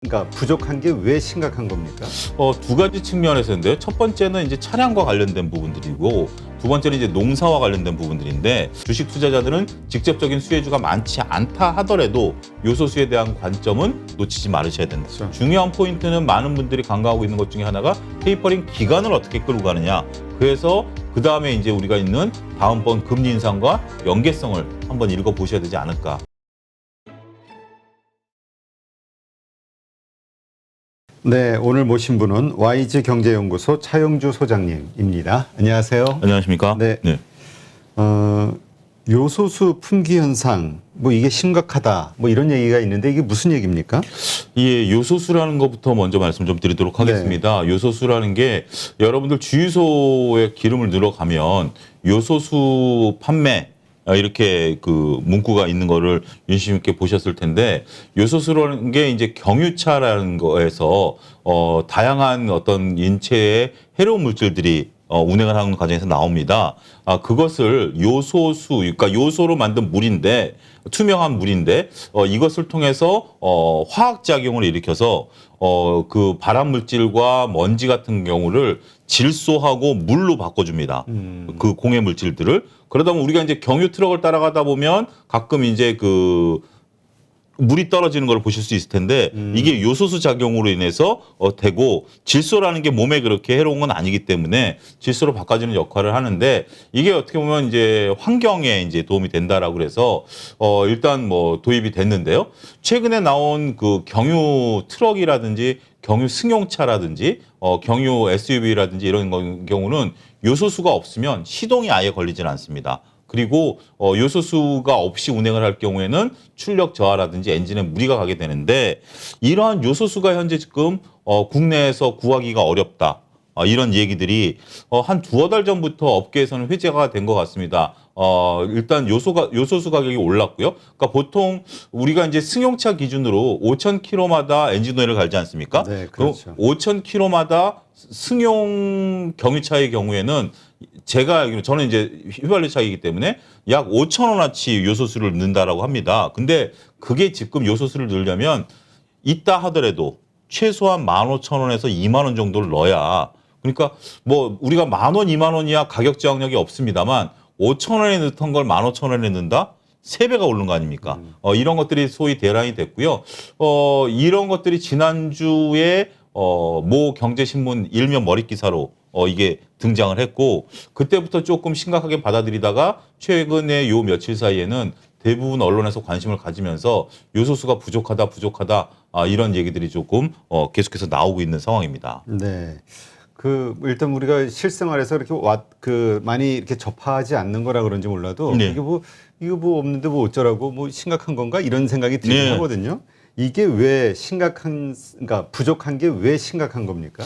그러니까 부족한 게 왜 심각한 겁니까? 두 가지 측면에서인데요. 첫 번째는 이제 차량과 관련된 부분들이고, 두 번째는 이제 농사와 관련된 부분들인데, 주식 투자자들은 직접적인 수혜주가 많지 않다 하더라도 요소수에 대한 관점은 놓치지 말으셔야 된다. 그렇죠. 중요한 포인트는 많은 분들이 간과하고 있는 것 중에 하나가 테이퍼링 기간을 어떻게 끌고 가느냐. 그래서 그 다음에 이제 우리가 있는 다음번 금리 인상과 연계성을 한번 읽어보셔야 되지 않을까. 네, 오늘 모신 분은 YG 경제연구소 차영주 소장님입니다. 안녕하세요. 안녕하십니까? 네. 요소수 품귀 현상, 뭐 이게 심각하다, 뭐 이런 얘기가 있는데 이게 무슨 얘기입니까? 예, 요소수라는 것부터 먼저 말씀 좀 드리도록 하겠습니다. 요소수라는 게 여러분들 주유소에 기름을 넣으러 가면 요소수 판매 이렇게 그 문구가 있는 거를 윤심 있게 보셨을 텐데, 요소수라는 게 이제 경유차라는 거에서 다양한 어떤 인체에 해로운 물질들이 운행을 하는 과정에서 나옵니다. 그것을 요소수, 그러니까 요소로 만든 물인데, 투명한 물인데, 이것을 통해서 화학 작용을 일으켜서 그 발암 물질과 먼지 같은 경우를 질소하고 물로 바꿔줍니다. 그 공해 물질들을. 그러다 보면 우리가 이제 경유 트럭을 따라가다 보면 가끔 이제 그 물이 떨어지는 걸 보실 수 있을 텐데, 이게 요소수 작용으로 인해서 되고, 질소라는 게 몸에 그렇게 해로운 건 아니기 때문에 질소로 바꿔주는 역할을 하는데, 이게 어떻게 보면 이제 환경에 이제 도움이 된다라고 그래서 일단 뭐 도입이 됐는데요. 최근에 나온 그 경유 트럭이라든지 경유 승용차라든지 경유 SUV라든지 이런 경우는 요소수가 없으면 시동이 아예 걸리질 않습니다. 그리고 요소수가 없이 운행을 할 경우에는 출력 저하라든지 엔진에 무리가 가게 되는데, 이러한 요소수가 현재 지금 국내에서 구하기가 어렵다. 이런 얘기들이 한 두어 달 전부터 업계에서는 회자가 된 것 같습니다. 일단 요소수 가격이 올랐고요. 그러니까 보통 우리가 이제 승용차 기준으로 5,000km마다 엔진 오일을 갈지 않습니까? 네, 그렇죠. 5,000km마다 승용 경유차의 경우에는 제가 알기로, 저는 이제 휘발유 차이기 때문에 약 5,000원어치 요소수를 넣는다라고 합니다. 근데 그게 지금 요소수를 넣으려면 있다 하더라도 최소한 15,000원에서 2만 원 정도를 넣어야, 그러니까 뭐 우리가 10,000원, 2만 원이야 가격 저항력이 없습니다만 5,000원에 넣던 걸 15,000원에 넣는다? 3배가 오른 거 아닙니까? 이런 것들이 소위 대란이 됐고요. 이런 것들이 지난주에 모 경제신문 일면 머릿 기사로 이게 등장을 했고, 그때부터 조금 심각하게 받아들이다가 최근에 요 며칠 사이에는 대부분 언론에서 관심을 가지면서 요소수가 부족하다 이런 얘기들이 조금 계속해서 나오고 있는 상황입니다. 네. 일단 우리가 실생활에서 이렇게 많이 이렇게 접하지 않는 거라 그런지 몰라도 네. 이거 뭐 없는데 뭐 어쩌라고 뭐 심각한 건가 이런 생각이 들긴 네. 하거든요. 이게 왜 그러니까 부족한 게 왜 심각한 겁니까?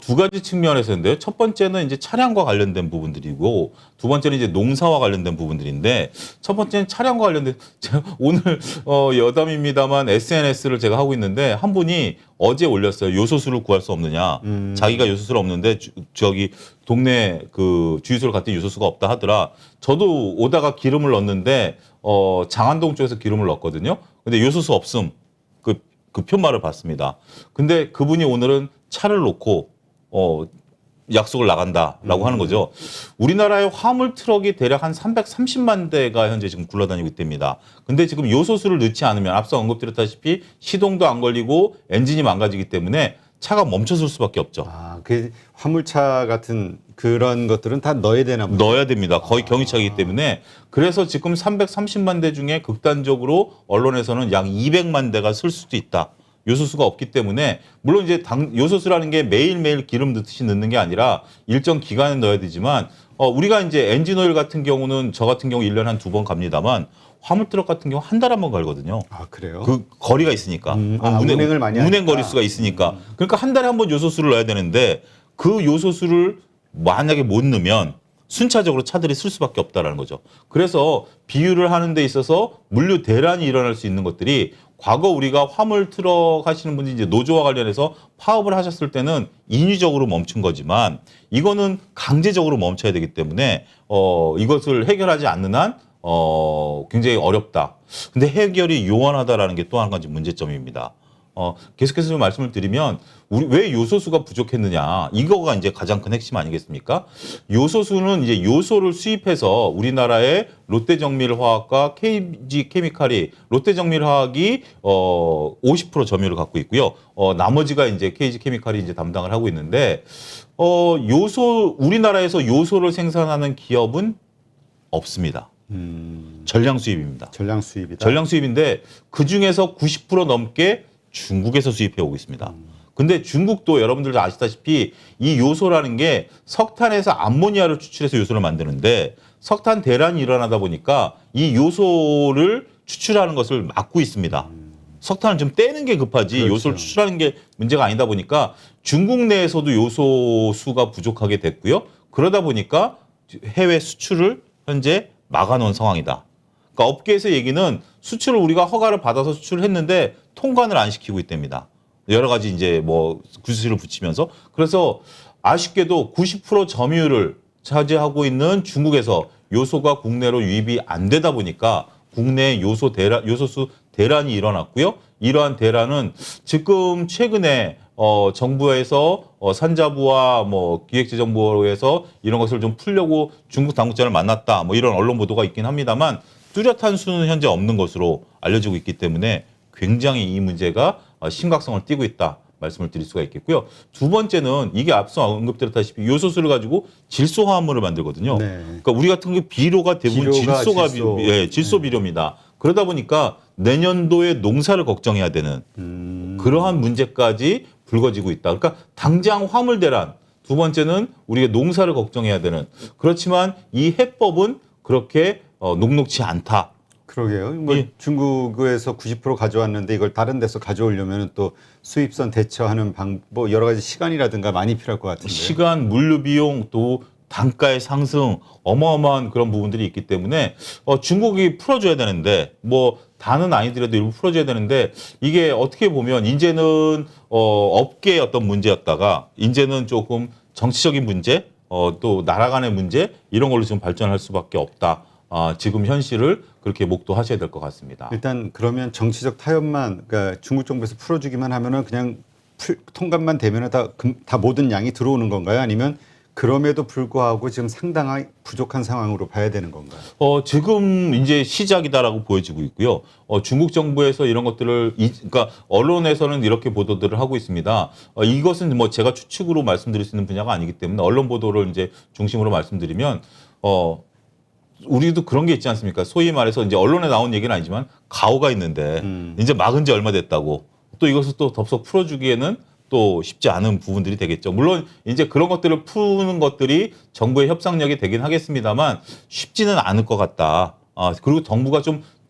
두 가지 측면에서인데요. 첫 번째는 이제 차량과 관련된 부분들이고, 두 번째는 이제 농사와 관련된 부분들인데, 첫 번째는 차량과 관련된, 제가 오늘 여담입니다만 SNS를 제가 하고 있는데, 한 분이 어제 올렸어요. 요소수를 구할 수 없느냐. 자기가 요소수를 없는데 저기 동네 그 주유소를 갔더니 요소수가 없다 하더라. 저도 오다가 기름을 넣었는데 장안동 쪽에서 기름을 넣었거든요. 근데 요소수 없음. 그 편말을 받습니다. 근데 그분이 오늘은 차를 놓고 약속을 나간다라고 하는 거죠. 우리나라의 화물 트럭이 대략 한 330만 대가 현재 지금 굴러다니고 있답니다. 근데 지금 요소수를 넣지 않으면 앞서 언급드렸다시피 시동도 안 걸리고 엔진이 망가지기 때문에 차가 멈춰설 수밖에 없죠. 그 화물차 같은 그런 것들은 다 넣어야 되나 보죠. 넣어야 됩니다. 거의 경유차이기 때문에. 그래서 지금 330만 대 중에 극단적으로 언론에서는 약 200만 대가 쓸 수도 있다. 요소수가 없기 때문에, 물론 이제 요소수라는 게 매일매일 기름 넣듯이 넣는 게 아니라 일정 기간에 넣어야 되지만, 우리가 이제 엔진 오일 같은 경우는 저 같은 경우 1년에 한 2번 갑니다만, 화물 트럭 같은 경우 한 달에 한 번 갈거든요. 그래요? 그 거리가 있으니까. 운행을 많이 하니까. 운행 거리수가 있으니까. 그러니까 한 달에 한 번 요소수를 넣어야 되는데, 그 요소수를 만약에 못 넣으면 순차적으로 차들이 쓸 수밖에 없다라는 거죠. 그래서 비유를 하는 데 있어서 물류 대란이 일어날 수 있는 것들이, 과거 우리가 화물 트럭 하시는 분들이 이제 노조와 관련해서 파업을 하셨을 때는 인위적으로 멈춘 거지만, 이거는 강제적으로 멈춰야 되기 때문에 이것을 해결하지 않는 한 굉장히 어렵다. 근데 해결이 요원하다라는 게 또 한 가지 문제점입니다. 계속해서 좀 말씀을 드리면 우리 왜 요소수가 부족했느냐 이거가 이제 가장 큰 핵심 아니겠습니까? 요소수는 이제 요소를 수입해서 우리나라의 롯데정밀화학과 KG 케미칼이 롯데정밀화학이 50% 점유율을 갖고 있고요. 나머지가 이제 KG 케미칼이 이제 담당을 하고 있는데 우리나라에서 요소를 생산하는 기업은 없습니다. 전량 수입입니다. 전량 수입이다. 전량 수입인데 그 중에서 90% 넘게 중국에서 수입해 오고 있습니다. 근데 중국도 여러분들도 아시다시피 이 요소라는 게 석탄에서 암모니아를 추출해서 요소를 만드는데 석탄 대란이 일어나다 보니까 이 요소를 추출하는 것을 막고 있습니다. 석탄을 좀 떼는 게 급하지 그렇죠. 요소를 추출하는 게 문제가 아니다 보니까 중국 내에서도 요소 수가 부족하게 됐고요. 그러다 보니까 해외 수출을 현재 막아놓은 상황이다. 그러니까 업계에서 얘기는 수출을 우리가 허가를 받아서 수출을 했는데 통관을 안 시키고 있답니다. 여러 가지 이제 뭐 구수를 붙이면서 그래서 아쉽게도 90% 점유율을 차지하고 있는 중국에서 요소가 국내로 유입이 안 되다 보니까 국내 요소수 대란이 일어났고요. 이러한 대란은 지금 최근에 정부에서 산자부와 뭐 기획재정부에서 이런 것을 좀 풀려고 중국 당국자를 만났다. 뭐 이런 언론 보도가 있긴 합니다만 뚜렷한 수는 현재 없는 것으로 알려지고 있기 때문에 굉장히 이 문제가 심각성을 띠고 있다. 말씀을 드릴 수가 있겠고요. 두 번째는 이게 앞서 언급드렸다시피 요소수를 가지고 질소 화합물을 만들거든요. 네. 그러니까 우리 같은 게 비료가 대부분 비료가 질소 비료입니다. 그러다 보니까 내년도에 농사를 걱정해야 되는 그러한 문제까지 불거지고 있다. 그러니까 당장 화물 대란, 두 번째는 우리가 농사를 걱정해야 되는 그렇지만 이 해법은 그렇게 녹록치 않다. 그러게요. 뭐 예. 중국에서 90% 가져왔는데 이걸 다른 데서 가져오려면 또 수입선 대처하는 뭐 여러 가지 시간이라든가 많이 필요할 것 같은데. 시간, 물류 비용 또 단가의 상승 어마어마한 그런 부분들이 있기 때문에 중국이 풀어줘야 되는데 뭐 다는 아니더라도 일부 풀어줘야 되는데 이게 어떻게 보면 이제는 업계의 어떤 문제였다가 이제는 조금 정치적인 문제 또 나라 간의 문제 이런 걸로 지금 발전할 수밖에 없다. 지금 현실을 그렇게 목도하셔야 될 것 같습니다. 일단 그러면 정치적 타협만 그러니까 중국 정부에서 풀어주기만 하면은 그냥 통관만 되면은 다 모든 양이 들어오는 건가요? 아니면 그럼에도 불구하고 지금 상당히 부족한 상황으로 봐야 되는 건가요? 지금 이제 시작이다라고 보여지고 있고요. 중국 정부에서 이런 것들을 그러니까 언론에서는 이렇게 보도들을 하고 있습니다. 이것은 뭐 제가 추측으로 말씀드릴 수 있는 분야가 아니기 때문에 언론 보도를 이제 중심으로 말씀드리면 우리도 그런 게 있지 않습니까? 소위 말해서 이제 언론에 나온 얘기는 아니지만 가오가 있는데 이제 막은 지 얼마 됐다고 또 이것을 또 덥석 풀어주기에는 또 쉽지 않은 부분들이 되겠죠. 물론 이제 그런 것들을 푸는 것들이 정부의 협상력이 되긴 하겠습니다만 쉽지는 않을 것 같다. 그리고 정부가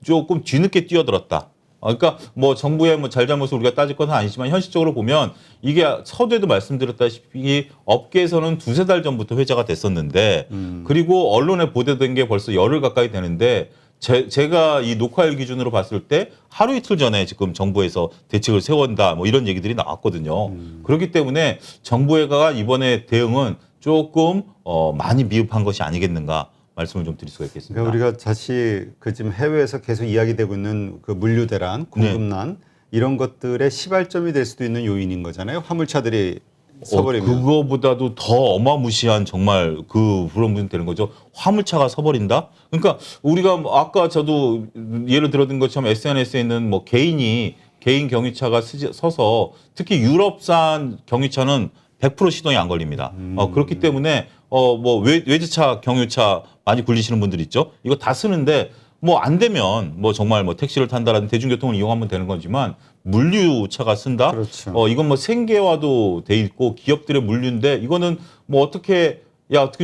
조금 뒤늦게 뛰어들었다. 그러니까 뭐 정부의 뭐 잘잘못을 우리가 따질 건 아니지만 현실적으로 보면 이게 서두에도 말씀드렸다시피 업계에서는 두세 달 전부터 회자가 됐었는데 그리고 언론에 보도된 게 벌써 열흘 가까이 되는데 제가 이 녹화일 기준으로 봤을 때 하루 이틀 전에 지금 정부에서 대책을 세운다 뭐 이런 얘기들이 나왔거든요. 그렇기 때문에 정부가 이번에 대응은 조금 많이 미흡한 것이 아니겠는가 말씀을 좀 드릴 수가 있겠습니다. 그러니까 우리가 다시 그 지금 해외에서 계속 이야기되고 있는 그 물류 대란, 공급난 이런 것들의 시발점이 될 수도 있는 요인인 거잖아요. 화물차들이 서버리면. 그거보다도 더 어마무시한 정말 그런 부분이 되는 거죠. 화물차가 서버린다? 그러니까 우리가 아까 저도 예를 들어든 것처럼 SNS에 있는 뭐 개인 경유차가 서서 특히 유럽산 경유차는 100% 시동이 안 걸립니다. 그렇기 때문에 뭐 외제차 경유차 많이 굴리시는 분들 있죠. 이거 다 쓰는데 뭐 안 되면 뭐 정말 뭐 택시를 탄다라든 대중교통을 이용하면 되는 거지만 물류차가 쓴다. 그렇죠. 이건 뭐 생계화도 돼 있고 기업들의 물류인데 이거는 뭐 어떻게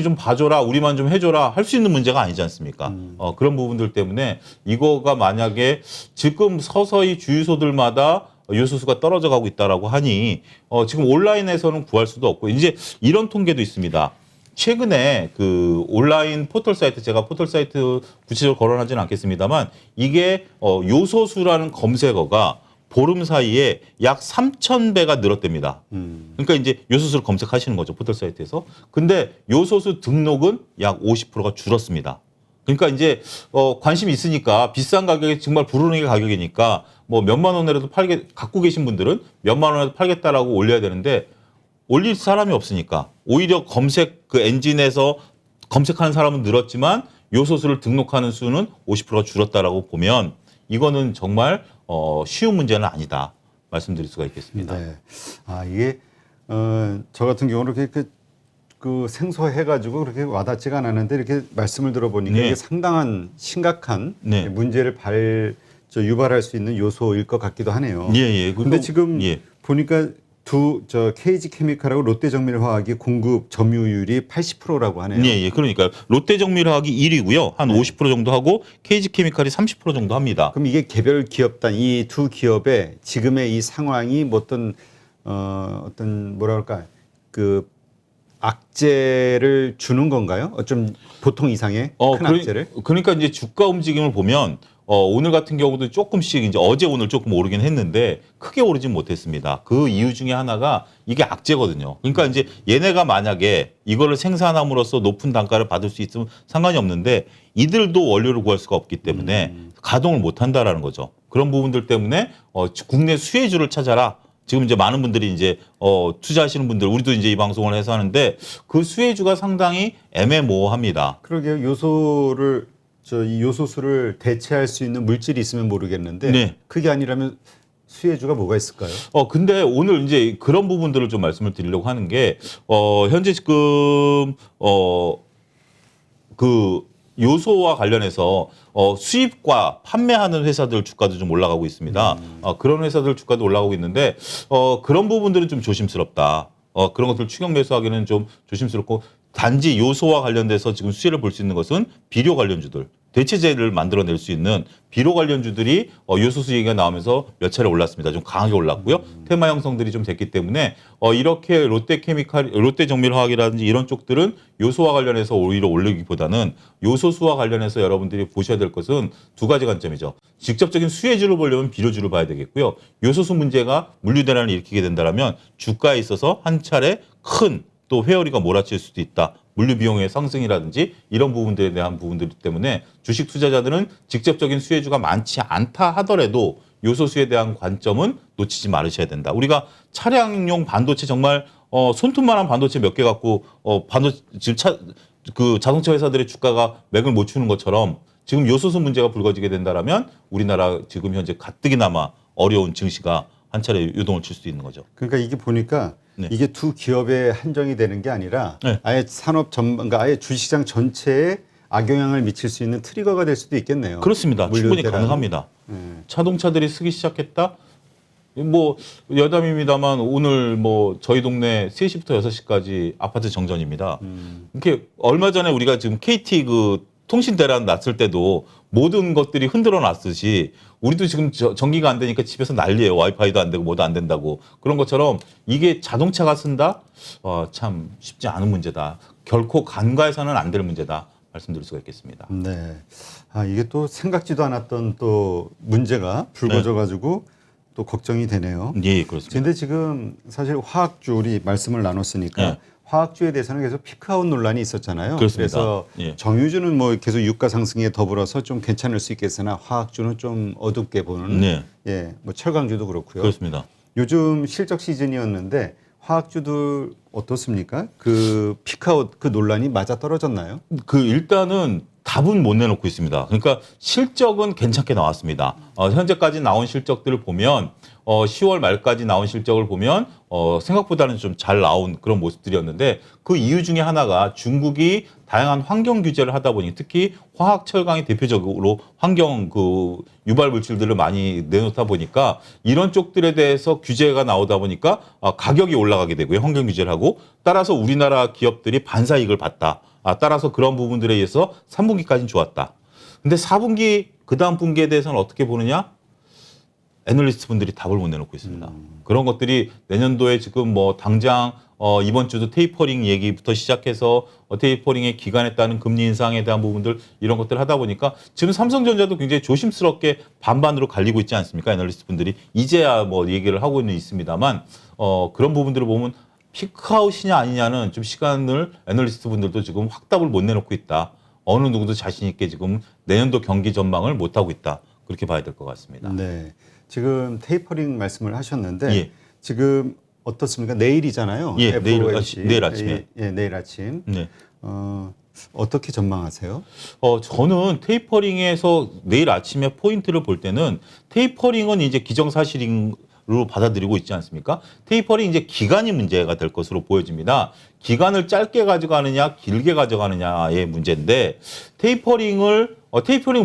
좀 봐줘라, 우리만 좀 해줘라 할 수 있는 문제가 아니지 않습니까? 그런 부분들 때문에 이거가 만약에 지금 서서히 주유소들마다 요소수가 떨어져 가고 있다라고 하니 지금 온라인에서는 구할 수도 없고 이제 이런 통계도 있습니다. 최근에 그 온라인 포털 사이트 제가 포털 사이트 구체적으로 거론하지는 않겠습니다만 이게 요소수라는 검색어가 보름 사이에 약 3,000배가 늘었답니다. 그러니까 이제 요소수를 검색하시는 거죠 포털 사이트에서. 근데 요소수 등록은 약 50%가 줄었습니다. 그러니까 이제 관심이 있으니까 비싼 가격에 정말 부르는 게 가격이니까 뭐 몇만 원이라도 갖고 계신 분들은 몇만 원이라도 팔겠다라고 올려야 되는데 올릴 사람이 없으니까 오히려 검색 그 엔진에서 검색하는 사람은 늘었지만 요소수를 등록하는 수는 50%가 줄었다라고 보면 이거는 정말 쉬운 문제는 아니다 말씀드릴 수가 있겠습니다. 네. 이게 저 같은 경우는 이렇게 그 생소해가지고 그렇게 와닿지가 않았는데 이렇게 말씀을 들어보니까 네. 이게 상당한 심각한 네. 문제를 유발할 수 있는 요소일 것 같기도 하네요. 예. 근데 지금 예. 보니까 KG 케미칼하고 롯데정밀화학이 공급 점유율이 80%라고 하네요. 예. 그러니까 롯데정밀화학이 1위고요. 한 50% 정도 하고 KG케미칼이 30% 정도 합니다. 그럼 이게 개별 기업단 이 두 기업의 지금의 이 상황이 뭐 어떤 뭐라 그럴까 그 악재를 주는 건가요? 좀 보통 이상의 큰 악재를? 그러니까 이제 주가 움직임을 보면 오늘 같은 경우도 조금씩 이제 어제 오늘 조금 오르긴 했는데 크게 오르진 못했습니다. 그 이유 중에 하나가 이게 악재거든요. 그러니까 이제 얘네가 만약에 이거를 생산함으로써 높은 단가를 받을 수 있으면 상관이 없는데 이들도 원료를 구할 수가 없기 때문에 가동을 못 한다라는 거죠. 그런 부분들 때문에 국내 수혜주를 찾아라. 지금 이제 많은 분들이 이제 투자하시는 분들 우리도 이제 이 방송을 해서 하는데 그 수혜주가 상당히 애매모호합니다. 그러게요. 이 요소수를 대체할 수 있는 물질이 있으면 모르겠는데 네. 그게 아니라면 수혜주가 뭐가 있을까요? 근데 오늘 이제 그런 부분들을 좀 말씀을 드리려고 하는 게 현재 지금 그 요소와 관련해서 수입과 판매하는 회사들 주가도 좀 올라가고 있습니다. 그런 회사들 주가도 올라가고 있는데 그런 부분들은 좀 조심스럽다. 그런 것들 추격 매수하기는 좀 조심스럽고 단지 요소와 관련돼서 지금 수혜를 볼 수 있는 것은 비료 관련주들. 대체제를 만들어낼 수 있는 비료 관련주들이 요소수 얘기가 나오면서 몇 차례 올랐습니다. 좀 강하게 올랐고요. 테마 형성들이 좀 됐기 때문에 이렇게 롯데정밀화학이라든지 이런 쪽들은 요소와 관련해서 오히려 올리기보다는 요소수와 관련해서 여러분들이 보셔야 될 것은 두 가지 관점이죠. 직접적인 수혜주를 보려면 비료주를 봐야 되겠고요. 요소수 문제가 물류대란을 일으키게 된다면 주가에 있어서 한 차례 큰 또 회오리가 몰아칠 수도 있다. 물류 비용의 상승이라든지 이런 부분들에 대한 부분들 때문에 주식 투자자들은 직접적인 수혜주가 많지 않다 하더라도 요소수에 대한 관점은 놓치지 말으셔야 된다. 우리가 차량용 반도체 정말 손톱만한 반도체 몇 개 갖고 지금 그 자동차 회사들의 주가가 맥을 못 추는 것처럼 지금 요소수 문제가 불거지게 된다라면 우리나라 지금 현재 가뜩이나마 어려운 증시가 한 차례 요동을 칠 수 있는 거죠. 그러니까 이게 보니까 네. 이게 두 기업에 한정이 되는 게 아니라 네. 아예 그러니까 아예 주식시장 전체에 악영향을 미칠 수 있는 트리거가 될 수도 있겠네요. 그렇습니다. 충분히 물류대란. 가능합니다. 자동차들이 쓰기 시작했다. 뭐 여담입니다만 오늘 뭐 저희 동네 3시부터 6시까지 아파트 정전입니다. 이렇게 얼마 전에 우리가 지금 KT 그 통신 대란 났을 때도 모든 것들이 흔들어 놨듯이 우리도 지금 전기가 안 되니까 집에서 난리예요. 와이파이도 안 되고 뭐도 안 된다고. 그런 것처럼 이게 자동차가 쓴다? 참 쉽지 않은 문제다. 결코 간과해서는 안 될 문제다. 말씀드릴 수가 있겠습니다. 네. 이게 또 생각지도 않았던 또 문제가 불거져 가지고 또 걱정이 되네요. 예, 그렇습니다. 근데 지금 사실 화학주 우리 말씀을 나눴으니까 네. 화학주에 대해서는 계속 피크아웃 논란이 있었잖아요. 그렇습니다. 그래서 예. 정유주는 뭐 계속 유가 상승에 더불어서 좀 괜찮을 수 있겠으나 화학주는 좀 어둡게 보는 네. 뭐 철강주도 그렇고요. 그렇습니다. 요즘 실적 시즌이었는데 화학주들 어떻습니까? 그 피크아웃 그 논란이 맞아 떨어졌나요? 일단은 답은 못 내놓고 있습니다. 그러니까 실적은 괜찮게 나왔습니다. 현재까지 나온 실적들을 보면 10월 말까지 나온 실적을 보면 생각보다는 좀 잘 나온 그런 모습들이었는데 그 이유 중에 하나가 중국이 다양한 환경 규제를 하다 보니 특히 화학 철강이 대표적으로 환경 그 유발 물질들을 많이 내놓다 보니까 이런 쪽들에 대해서 규제가 나오다 보니까 가격이 올라가게 되고요. 환경 규제를 하고 따라서 우리나라 기업들이 반사이익을 봤다. 따라서 그런 부분들에 의해서 3분기까지는 좋았다. 근데 4분기 그다음 분기에 대해서는 어떻게 보느냐? 애널리스트 분들이 답을 못 내놓고 있습니다. 그런 것들이 내년도에 지금 뭐 당장 이번 주도 테이퍼링 얘기부터 시작해서 테이퍼링의 기간에 따른 금리 인상에 대한 부분들 이런 것들을 하다 보니까 지금 삼성전자도 굉장히 조심스럽게 반반으로 갈리고 있지 않습니까? 애널리스트 분들이 이제야 뭐 얘기를 하고는 있습니다만 그런 부분들을 보면 피크아웃이냐 아니냐는 좀 시간을 애널리스트 분들도 지금 확답을 못 내놓고 있다. 어느 누구도 자신 있게 지금 내년도 경기 전망을 못 하고 있다. 그렇게 봐야 될 것 같습니다. 네. 지금 테이퍼링 말씀을 하셨는데 예. 지금 어떻습니까? 내일이잖아요. 예, FOMC. 내일 아침에. 예, 내일 아침. 네. 어떻게 전망하세요? 저는 테이퍼링에서 내일 아침에 포인트를 볼 때는 테이퍼링은 이제 기정사실로 받아들이고 있지 않습니까? 테이퍼링 이제 기간이 문제가 될 것으로 보여집니다. 기간을 짧게 가져가느냐, 길게 가져가느냐의 문제인데 테이퍼링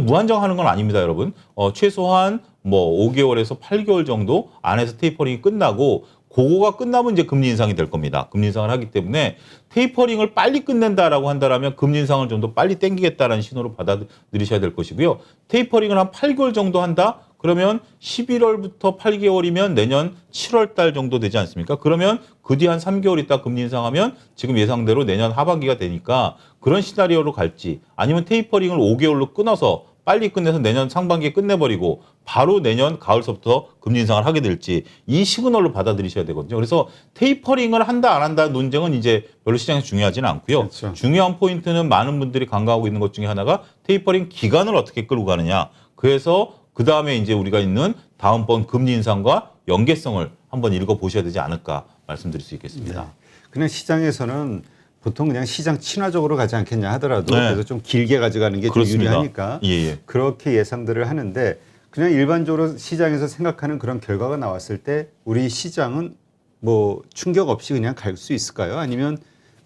무한정하는 건 아닙니다, 여러분. 최소한 뭐 5개월에서 8개월 정도 안에서 테이퍼링이 끝나고 그거가 끝나면 이제 금리 인상이 될 겁니다. 금리 인상을 하기 때문에 테이퍼링을 빨리 끝낸다라고 한다면 금리 인상을 좀 더 빨리 땡기겠다라는 신호로 받아들이셔야 될 것이고요. 테이퍼링을 한 8개월 정도 한다? 그러면 11월부터 8개월이면 내년 7월 달 정도 되지 않습니까? 그러면 그 뒤 한 3개월 있다 금리 인상하면 지금 예상대로 내년 하반기가 되니까 그런 시나리오로 갈지 아니면 테이퍼링을 5개월로 끊어서 빨리 끝내서 내년 상반기에 끝내버리고 바로 내년 가을서부터 금리 인상을 하게 될지 이 시그널로 받아들이셔야 되거든요. 그래서 테이퍼링을 한다 안 한다 논쟁은 이제 별로 시장에서 중요하지는 않고요. 그렇죠. 중요한 포인트는 많은 분들이 간과하고 있는 것 중에 하나가 테이퍼링 기간을 어떻게 끌고 가느냐. 그래서 그 다음에 이제 우리가 있는 다음번 금리 인상과 연계성을 한번 읽어보셔야 되지 않을까 말씀드릴 수 있겠습니다. 네. 그냥 시장에서는 보통 그냥 시장 친화적으로 가지 않겠냐 하더라도 네. 그래서 좀 길게 가져가는 게 좀 그렇습니다. 유리하니까 예. 그렇게 예상들을 하는데 그냥 일반적으로 시장에서 생각하는 그런 결과가 나왔을 때 우리 시장은 뭐 충격 없이 그냥 갈 수 있을까요? 아니면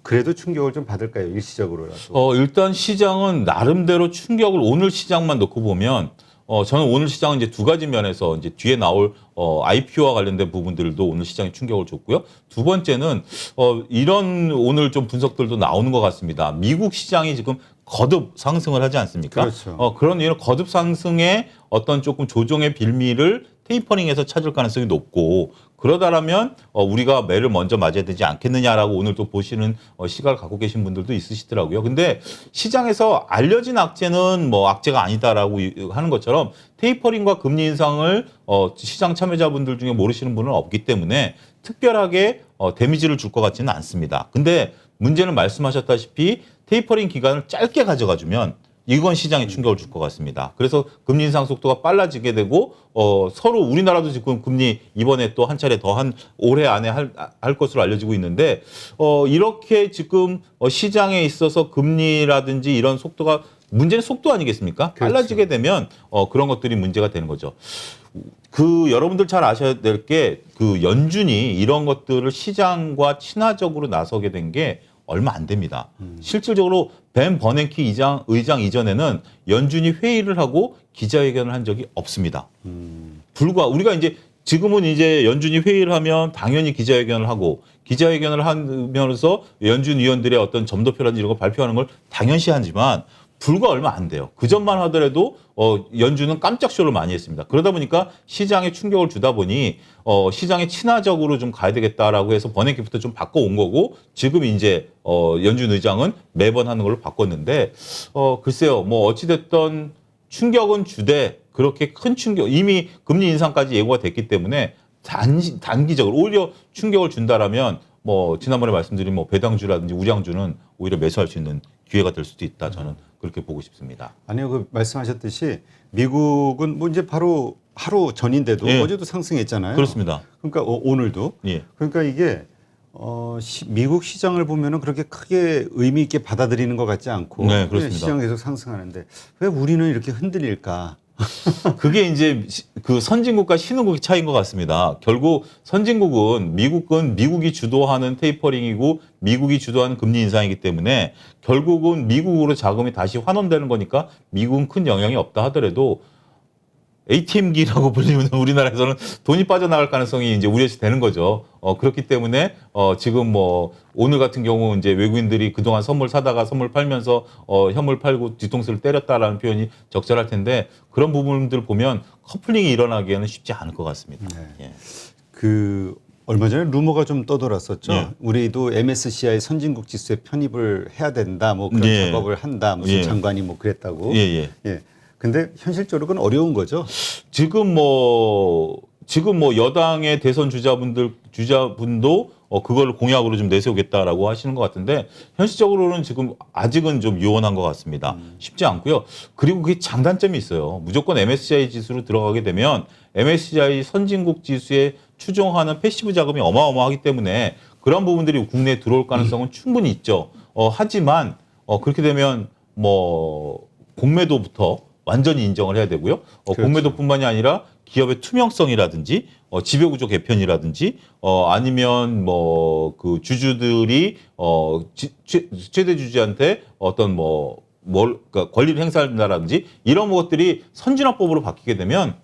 그래도 충격을 좀 받을까요? 일시적으로라도. 일단 시장은 나름대로 충격을 오늘 시장만 놓고 보면 저는 오늘 시장은 이제 두 가지 면에서 이제 뒤에 나올 IPO와 관련된 부분들도 오늘 시장에 충격을 줬고요. 두 번째는 이런 오늘 좀 분석들도 나오는 것 같습니다. 미국 시장이 지금 거듭 상승을 하지 않습니까? 그렇죠. 그런 이런 거듭 상승의 어떤 조금 조정의 빌미를 테이퍼링에서 찾을 가능성이 높고 그러다라면 우리가 매를 먼저 맞아야 되지 않겠느냐라고 오늘 또 보시는 시각을 갖고 계신 분들도 있으시더라고요. 근데 시장에서 알려진 악재는 뭐 악재가 아니다라고 하는 것처럼 테이퍼링과 금리 인상을 시장 참여자분들 중에 모르시는 분은 없기 때문에 특별하게 데미지를 줄 것 같지는 않습니다. 근데 문제는 말씀하셨다시피 테이퍼링 기간을 짧게 가져가주면 이건 시장에 충격을 줄 것 같습니다. 그래서 금리 인상 속도가 빨라지게 되고 서로 우리나라도 지금 금리 이번에 또 한 차례 더 한 올해 안에 할 것으로 알려지고 있는데 이렇게 지금 시장에 있어서 금리라든지 이런 속도가 문제는 속도 아니겠습니까? 그렇죠. 빨라지게 되면 그런 것들이 문제가 되는 거죠. 여러분들 잘 아셔야 될 게 연준이 이런 것들을 시장과 친화적으로 나서게 된 게 얼마 안 됩니다. 실질적으로 벤 버냉키 의장 이전에는 연준이 회의를 하고 기자회견을 한 적이 없습니다. 우리가 이제 지금은 이제 연준이 회의를 하면 당연히 기자회견을 하고 기자회견을 하면서 연준 위원들의 어떤 점도표라든지 이런 거 발표하는 걸 당연시하지만 불과 얼마 안 돼요. 그 전만 하더라도 연준은 깜짝 쇼를 많이 했습니다. 그러다 보니까 시장에 충격을 주다 보니 시장에 친화적으로 좀 가야 되겠다라고 해서 버냉키부터 좀 바꿔온 거고 지금 이제 연준 의장은 매번 하는 걸로 바꿨는데 글쎄요. 뭐 어찌됐든 충격은 주되 그렇게 큰 충격 이미 금리 인상까지 예고가 됐기 때문에 단기적으로 오히려 충격을 준다라면 뭐 지난번에 말씀드린 뭐 배당주라든지 우량주는 오히려 매수할 수 있는 기회가 될 수도 있다. 저는 그렇게 보고 싶습니다. 아니요, 그 말씀하셨듯이 미국은 뭐 이제 바로 하루 전인데도 예. 어제도 상승했잖아요. 그렇습니다. 그러니까 오늘도. 예. 그러니까 이게 미국 시장을 보면은 그렇게 크게 의미 있게 받아들이는 것 같지 않고 네, 그렇습니다. 시장 계속 상승하는데 왜 우리는 이렇게 흔들릴까? 그게 이제 그 선진국과 신흥국의 차이인 것 같습니다. 결국 선진국은 미국이 주도하는 테이퍼링이고 미국이 주도하는 금리 인상이기 때문에 결국은 미국으로 자금이 다시 환원되는 거니까 미국은 큰 영향이 없다 하더라도 ATM기라고 불리는 우리나라에서는 돈이 빠져나갈 가능성이 이제 우려시 되는 거죠. 그렇기 때문에 지금 뭐 오늘 같은 경우 이제 외국인들이 그동안 선물 사다가 선물 팔면서 현물 팔고 뒤통수를 때렸다라는 표현이 적절할 텐데 그런 부분들 보면 커플링이 일어나기에는 쉽지 않을 것 같습니다. 네. 예. 얼마 전에 루머가 좀 떠돌았었죠. 예. 우리도 MSCI 선진국 지수에 편입을 해야 된다. 뭐 그런 예. 작업을 한다. 무슨 예. 장관이 뭐 그랬다고. 예. 예. 근데 현실적으로 그건 어려운 거죠. 지금 뭐 여당의 대선 주자분도 그걸 공약으로 좀 내세우겠다라고 하시는 것 같은데 현실적으로는 지금 아직은 좀 요원한 것 같습니다. 쉽지 않고요. 그리고 그게 장단점이 있어요. 무조건 MSCI 지수로 들어가게 되면 MSCI 선진국 지수에 추종하는 패시브 자금이 어마어마하기 때문에 그런 부분들이 국내에 들어올 가능성은 충분히 있죠. 하지만 그렇게 되면 뭐 공매도부터 완전히 인정을 해야 되고요. 그렇죠. 공매도뿐만이 아니라 기업의 투명성이라든지 지배구조 개편이라든지 아니면 뭐 그 주주들이 최대 주주한테 어떤 그러니까 권리를 행사한다라든지 이런 것들이 선진화법으로 바뀌게 되면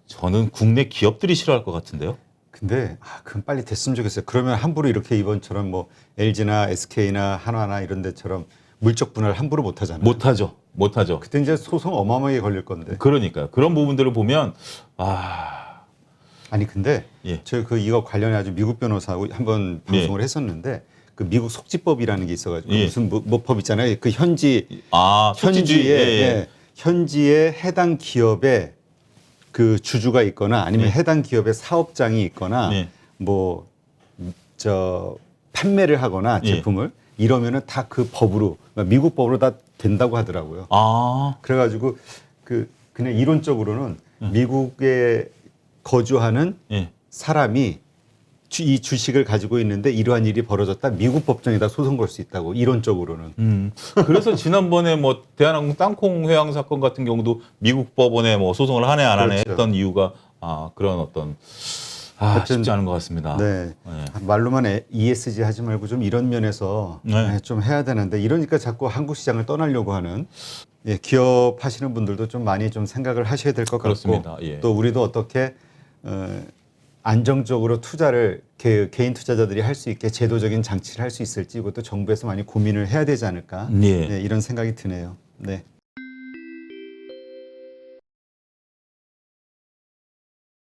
저는 국내 기업들이 싫어할 것 같은데요. 근데 그럼 빨리 됐으면 좋겠어요. 그러면 함부로 이렇게 이번처럼 뭐 LG나 SK나 한화나 이런 데처럼 물적 분할 함부로 못 하잖아요. 못하죠. 그때 이제 소송 어마어마하게 걸릴 건데. 그러니까요. 그런 부분들을 보면 아니 근데 예. 저희 이거 관련해 아주 미국 변호사하고 한번 방송을 했었는데 그 미국 속지법이라는 게 있어가지고 예. 무슨 뭐 법 있잖아요. 그 현지에 현지주의. 예. 현지의 해당 기업의 그 주주가 있거나 아니면 예. 해당 기업의 사업장이 있거나 예. 뭐 판매를 하거나 예. 제품을 이러면은 다 그 법으로 미국 법으로 다 된다고 하더라고요. 그래가지고 그냥 이론적으로는 미국에 거주하는 예. 사람이 이 주식을 가지고 있는데 이러한 일이 벌어졌다 미국 법정에다 소송 걸 수 있다고 이론적으로는. 그래서 지난번에 뭐 대한항공 땅콩 회항 사건 같은 경우도 미국 법원에 뭐 소송을 하네 안 하네 그렇죠. 했던 이유가 그런 어떤 쉽지 않은 것 같습니다. 네. 네. 말로만 ESG 하지 말고 좀 이런 면에서 네. 좀 해야 되는데 이러니까 자꾸 한국 시장을 떠나려고 하는 기업 하시는 분들도 좀 많이 좀 생각을 하셔야 될 것 같고 그렇습니다. 예. 또 우리도 어떻게 안정적으로 투자를 개인 투자자들이 할 수 있게 제도적인 장치를 할 수 있을지 이것도 정부에서 많이 고민을 해야 되지 않을까 예. 네, 이런 생각이 드네요. 네.